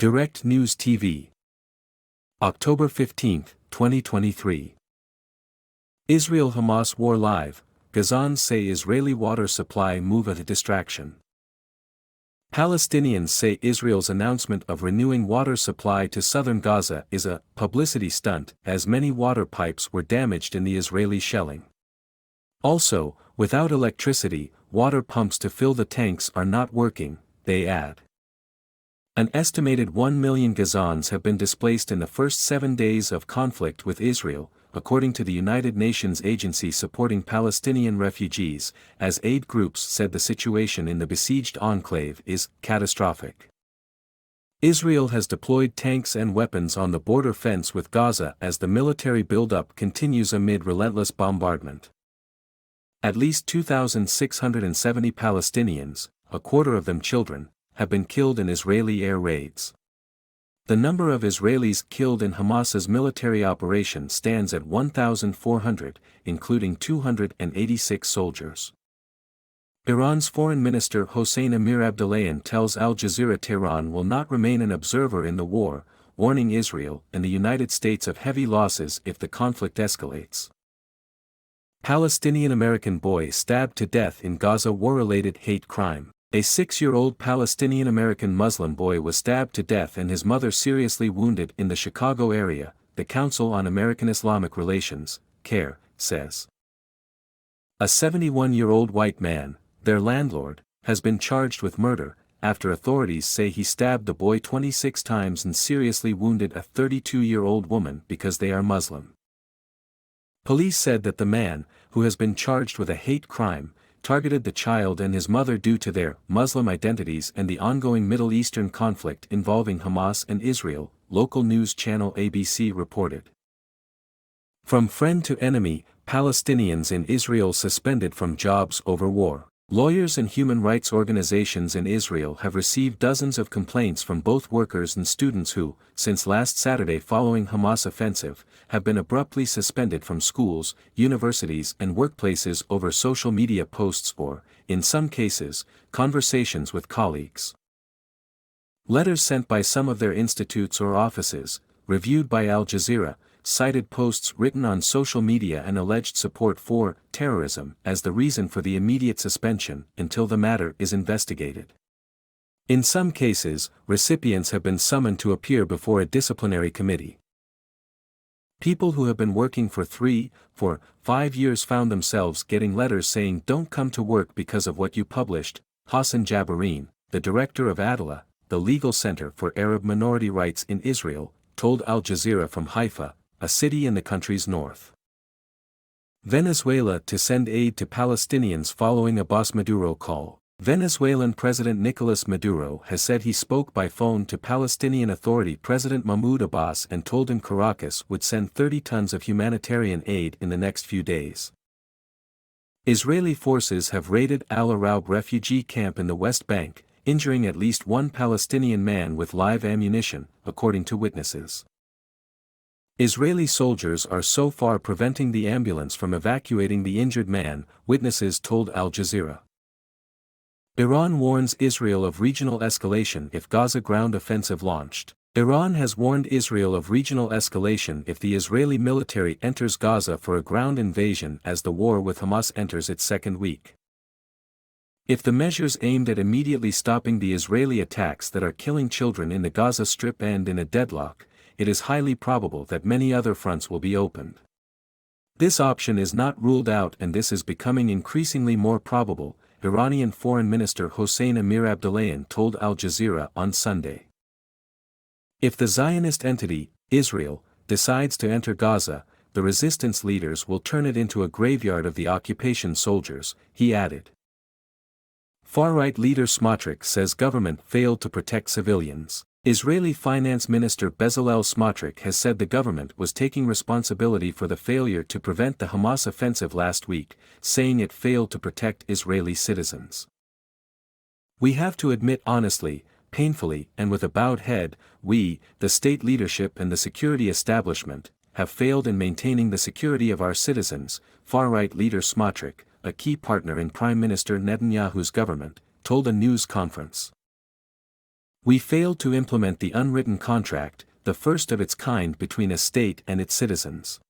Direct News TV. October 15, 2023. Israel-Hamas war live, Gazans say Israeli water supply move a distraction. Palestinians say Israel's announcement of renewing water supply to southern Gaza is a publicity stunt, as many water pipes were damaged in the Israeli shelling. Also, without electricity, water pumps to fill the tanks are not working, they add. An estimated 1 million Gazans have been displaced in the first 7 days of conflict with Israel, according to the United Nations agency supporting Palestinian refugees, as aid groups said the situation in the besieged enclave is catastrophic. Israel has deployed tanks and weapons on the border fence with Gaza as the military buildup continues amid relentless bombardment. At least 2,670 Palestinians, a quarter of them children, have been killed in Israeli air raids. The number of Israelis killed in Hamas's military operation stands at 1,400, including 286 soldiers. Iran's Foreign Minister Hossein Amirabdollahian tells Al Jazeera Tehran will not remain an observer in the war, warning Israel and the United States of heavy losses if the conflict escalates. Palestinian-American boy stabbed to death in Gaza war-related hate crime. A 6-year-old Palestinian-American Muslim boy was stabbed to death and his mother seriously wounded in the Chicago area, the Council on American-Islamic Relations, CARE, says. A 71-year-old white man, their landlord, has been charged with murder, after authorities say he stabbed the boy 26 times and seriously wounded a 32-year-old woman because they are Muslim. Police said that the man, who has been charged with a hate crime, targeted the child and his mother due to their Muslim identities and the ongoing Middle Eastern conflict involving Hamas and Israel, local news channel ABC reported. From friend to enemy, Palestinians in Israel suspended from jobs over war. Lawyers and human rights organizations in Israel have received dozens of complaints from both workers and students who, since last Saturday following Hamas offensive, have been abruptly suspended from schools, universities and workplaces over social media posts or, in some cases, conversations with colleagues. Letters sent by some of their institutes or offices, reviewed by Al Jazeera, cited posts written on social media and alleged support for terrorism as the reason for the immediate suspension until the matter is investigated. In some cases, recipients have been summoned to appear before a disciplinary committee. People who have been working for 5 years found themselves getting letters saying don't come to work because of what you published, Hassan Jabareen, the director of Adalah, the Legal Center for Arab Minority Rights in Israel, told Al Jazeera from Haifa, a city in the country's north. Venezuela to send aid to Palestinians following Abbas Maduro call. Venezuelan President Nicolas Maduro has said he spoke by phone to Palestinian Authority President Mahmoud Abbas and told him Caracas would send 30 tons of humanitarian aid in the next few days. Israeli forces have raided Al Araub refugee camp in the West Bank, injuring at least one Palestinian man with live ammunition, according to witnesses. Israeli soldiers are so far preventing the ambulance from evacuating the injured man, witnesses told Al Jazeera. Iran warns Israel of regional escalation if Gaza ground offensive launched. Iran has warned Israel of regional escalation if the Israeli military enters Gaza for a ground invasion as the war with Hamas enters its second week. If the measures aimed at immediately stopping the Israeli attacks that are killing children in the Gaza Strip end in a deadlock, it is highly probable that many other fronts will be opened. This option is not ruled out and this is becoming increasingly more probable, Iranian Foreign Minister Hossein Amirabdollahian told Al Jazeera on Sunday. If the Zionist entity, Israel, decides to enter Gaza, the resistance leaders will turn it into a graveyard of the occupation soldiers, he added. Far-right leader Smotrich says government failed to protect civilians. Israeli Finance Minister Bezalel Smotrich has said the government was taking responsibility for the failure to prevent the Hamas offensive last week, saying it failed to protect Israeli citizens. We have to admit honestly, painfully and with a bowed head, we, the state leadership and the security establishment, have failed in maintaining the security of our citizens, far-right leader Smotrich, a key partner in Prime Minister Netanyahu's government, told a news conference. We failed to implement the unwritten contract, the first of its kind between a state and its citizens.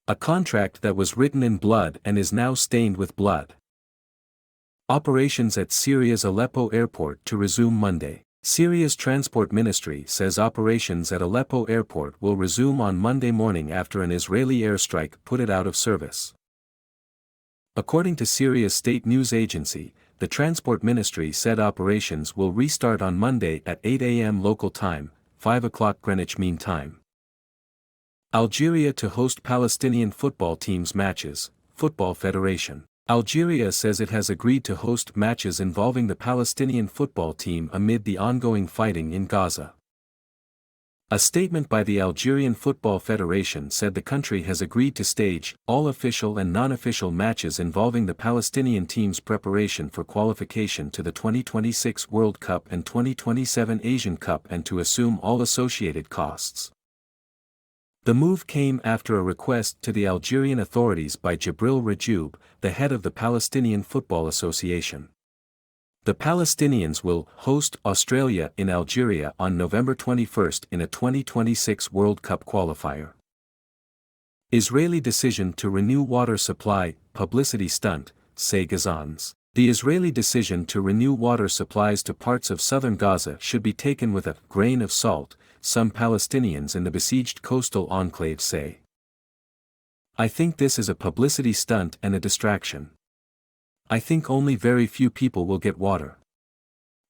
A contract that was written in blood and is now stained with blood. Operations at Syria's Aleppo airport to resume Monday. Syria's transport ministry says operations at Aleppo airport will resume on Monday morning after an Israeli airstrike put it out of service. According to Syria's state news agency, the transport ministry said operations will restart on Monday at 8 a.m. local time, 5 o'clock Greenwich Mean Time. Algeria to host Palestinian football teams matches, Football Federation. Algeria says it has agreed to host matches involving the Palestinian football team amid the ongoing fighting in Gaza. A statement by the Algerian Football Federation said the country has agreed to stage all official and non-official matches involving the Palestinian team's preparation for qualification to the 2026 World Cup and 2027 Asian Cup and to assume all associated costs. The move came after a request to the Algerian authorities by Jibril Rajoub, the head of the Palestinian Football Association. The Palestinians will host Australia in Algeria on November 21 in a 2026 World Cup qualifier. Israeli decision to renew water supply, publicity stunt, say Gazans. The Israeli decision to renew water supplies to parts of southern Gaza should be taken with a grain of salt, some Palestinians in the besieged coastal enclave say. I think this is a publicity stunt and a distraction. I think only very few people will get water.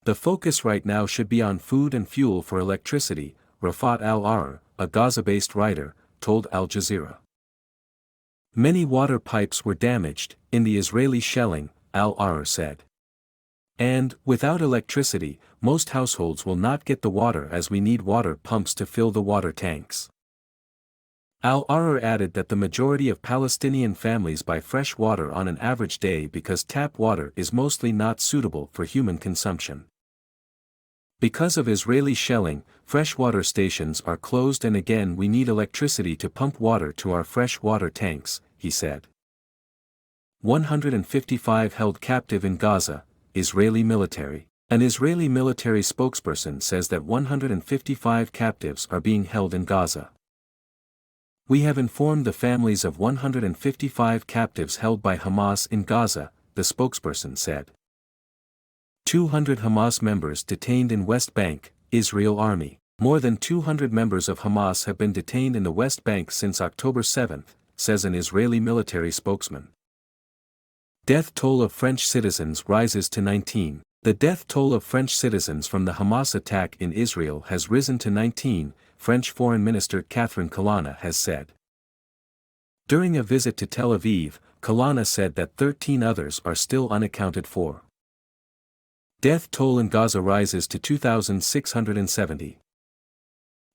The focus right now should be on food and fuel for electricity, Rafat al-Arar, a Gaza-based writer, told Al Jazeera. Many water pipes were damaged in the Israeli shelling, al-Arar said. And, without electricity, most households will not get the water as we need water pumps to fill the water tanks. Al-Arar added that the majority of Palestinian families buy fresh water on an average day because tap water is mostly not suitable for human consumption. Because of Israeli shelling, freshwater stations are closed and again we need electricity to pump water to our fresh water tanks, he said. 155 held captive in Gaza, Israeli military. An Israeli military spokesperson says that 155 captives are being held in Gaza. We have informed the families of 155 captives held by Hamas in Gaza, the spokesperson said. 200 Hamas members detained in West Bank, Israel Army. More than 200 members of Hamas have been detained in the West Bank since October 7, says an Israeli military spokesman. Death toll of French citizens rises to 19. The death toll of French citizens from the Hamas attack in Israel has risen to 19, French Foreign Minister Catherine Colonna has said. During a visit to Tel Aviv, Colonna said that 13 others are still unaccounted for. Death toll in Gaza rises to 2,670.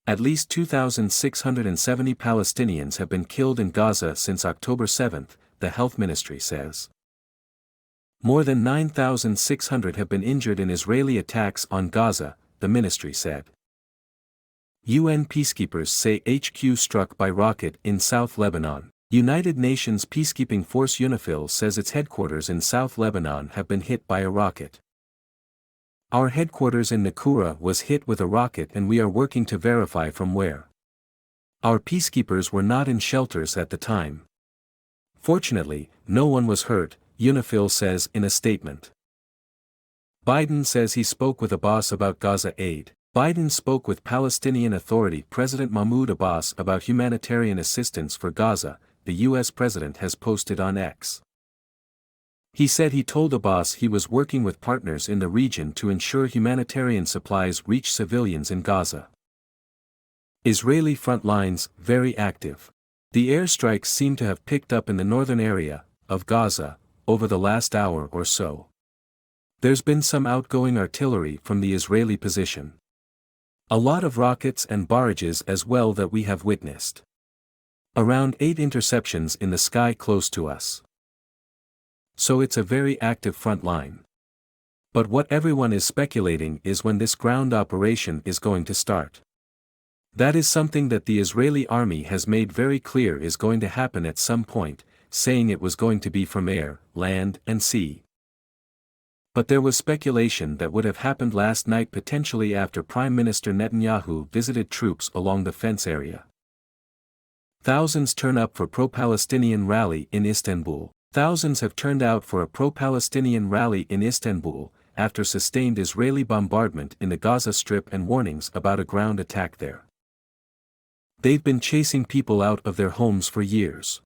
At least 2,670 Palestinians have been killed in Gaza since October 7, the health ministry says. More than 9,600 have been injured in Israeli attacks on Gaza, the ministry said. UN peacekeepers say HQ struck by rocket in South Lebanon. United Nations Peacekeeping Force UNIFIL says its headquarters in South Lebanon have been hit by a rocket. Our headquarters in Naqoura was hit with a rocket and we are working to verify from where. Our peacekeepers were not in shelters at the time. Fortunately, no one was hurt, UNIFIL says in a statement. Biden says he spoke with Abbas about Gaza aid. Biden spoke with Palestinian Authority President Mahmoud Abbas about humanitarian assistance for Gaza, the U.S. president has posted on X. He said he told Abbas he was working with partners in the region to ensure humanitarian supplies reach civilians in Gaza. Israeli front lines, very active. The airstrikes seem to have picked up in the northern area of Gaza over the last hour or so. There's been some outgoing artillery from the Israeli position. A lot of rockets and barrages as well that we have witnessed. Around 8 interceptions in the sky close to us. So it's a very active front line. But what everyone is speculating is when this ground operation is going to start. That is something that the Israeli army has made very clear is going to happen at some point, saying it was going to be from air, land and sea. But there was speculation that would have happened last night, potentially after Prime Minister Netanyahu visited troops along the fence area. Thousands turn up for pro-Palestinian rally in Istanbul. Thousands have turned out for a pro-Palestinian rally in Istanbul, after sustained Israeli bombardment in the Gaza Strip and warnings about a ground attack there. They've been chasing people out of their homes for years.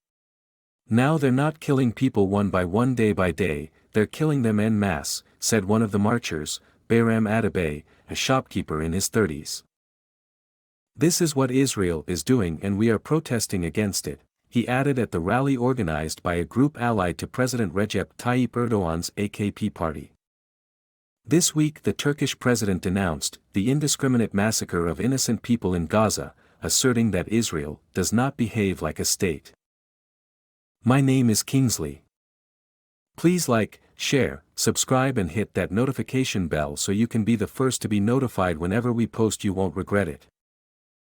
Now they're not killing people one by one, day by day, they're killing them en masse, said one of the marchers, Bayram Atabey, a shopkeeper in his 30s. This is what Israel is doing and we are protesting against it, he added at the rally organized by a group allied to President Recep Tayyip Erdogan's AKP party. This week the Turkish president denounced the indiscriminate massacre of innocent people in Gaza, asserting that Israel does not behave like a state. My name is Kingsley. Please like, share, subscribe and hit that notification bell so you can be the first to be notified whenever we post. You won't regret it.